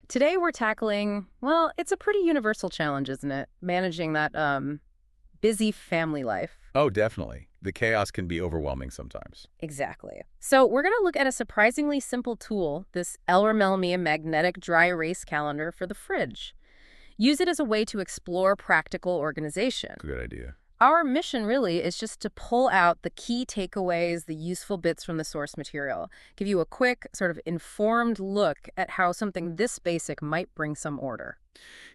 Today we're tackling, well, it's a pretty universal challenge, isn't it? Managing that busy family life. Oh, definitely. The chaos can be overwhelming sometimes. Exactly. So we're going to look at a surprisingly simple tool, this LRAMILMI magnetic dry erase calendar for the fridge. Use it as a way to explore practical organization. Good idea. Our mission really is just to pull out the key takeaways, the useful bits from the source material, give you a quick, sort of informed look at how something this basic might bring some order.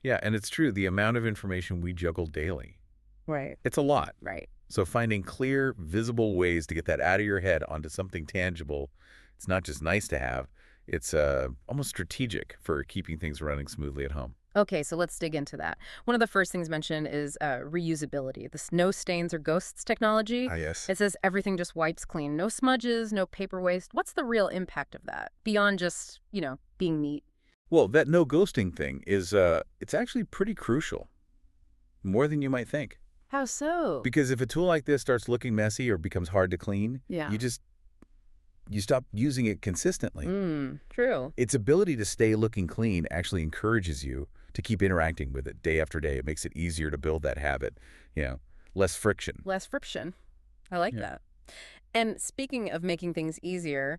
Yeah, and it's true. The amount of information we juggle daily, Right. it's a lot. Right. So finding clear, visible ways to get that out of your head onto something tangible, it's not just nice to have, it's almost strategic for keeping things running smoothly at home. Okay, so let's dig into that. One of the first things mentioned is reusability, this no stains or ghosts technology. Ah, yes. It says everything just wipes clean. No smudges, no paper waste. What's the real impact of that beyond just, being neat? Well, that no ghosting thing is, it's actually pretty crucial, more than you might think. How so? Because if a tool like this starts looking messy or becomes hard to clean, Yeah. you stop using it consistently. True. Its ability to stay looking clean actually encourages you to keep interacting with it day after day. It makes it easier to build that habit, less friction. Less friction. I like Yeah. that. And speaking of making things easier,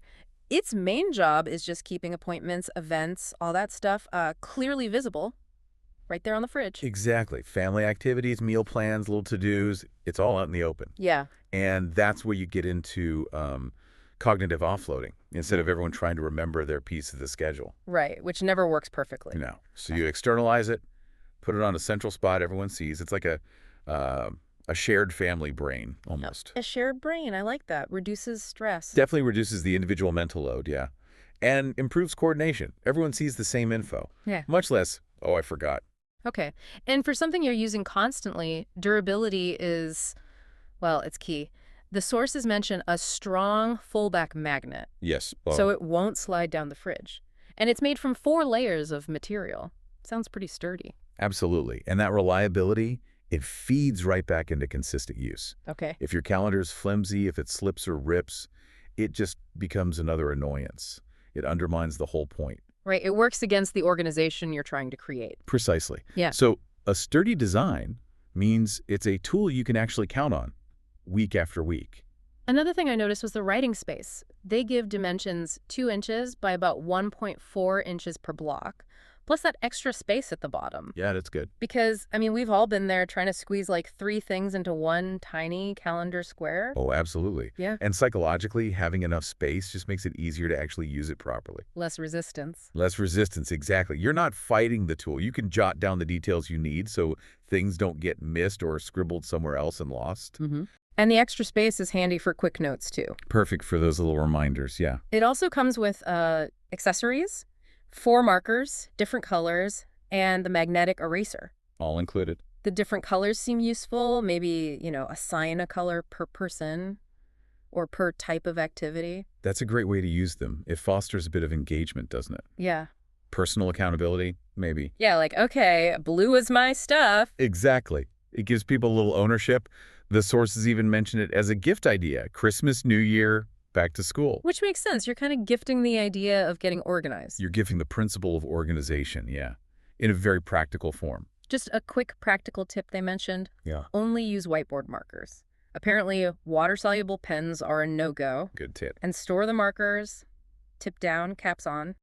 its main job is just keeping appointments, events, all that stuff clearly visible right there on the fridge. Exactly. Family activities, meal plans, little to-dos, it's all out in the open. Yeah. And that's where you get into cognitive offloading instead of everyone trying to remember their piece of the schedule. Right, which never works perfectly. So you externalize it, put it on a central spot everyone sees. It's like a shared family brain almost. A shared brain. I like that. Reduces stress. Definitely reduces the individual mental load, yeah. And improves coordination. Everyone sees the same info. Yeah. Much less, oh, I forgot. Okay. And for something you're using constantly, durability is, well, it's key. The sources mention a strong foldback magnet, Yes. so it won't slide down the fridge. And it's made from 4 layers of material. Sounds pretty sturdy. Absolutely. And that reliability, it feeds right back into consistent use. Okay. If your calendar's flimsy, if it slips or rips, it just becomes another annoyance. It undermines the whole point. Right. It works against the organization you're trying to create. Precisely. Yeah. So a sturdy design means it's a tool you can actually count on week after week. Another thing I noticed was the writing space. They give dimensions 2 inches by about 1.4 inches per block, plus that extra space at the bottom. Yeah, that's good. Because, we've all been there trying to squeeze like 3 things into one tiny calendar square. Oh, absolutely. Yeah. And psychologically, having enough space just makes it easier to actually use it properly. Less resistance. Less resistance, exactly. You're not fighting the tool. You can jot down the details you need so things don't get missed or scribbled somewhere else and lost. And the extra space is handy for quick notes, too. Perfect for those little reminders, yeah. It also comes with accessories, 4 markers, different colors, and the magnetic eraser. All included. The different colors seem useful. Maybe, assign a color per person or per type of activity. That's a great way to use them. It fosters a bit of engagement, doesn't it? Yeah. Personal accountability, maybe. Yeah, like, okay, blue is my stuff. Exactly. It gives people a little ownership. The sources even mention it as a gift idea. Christmas, New Year, back to school. Which makes sense. You're kind of gifting the idea of getting organized. You're giving the principle of organization, yeah, in a very practical form. Just a quick practical tip they mentioned. Yeah. Only use whiteboard markers. Apparently, water-soluble pens are a no-go. Good tip. And store the markers, tip down, caps on,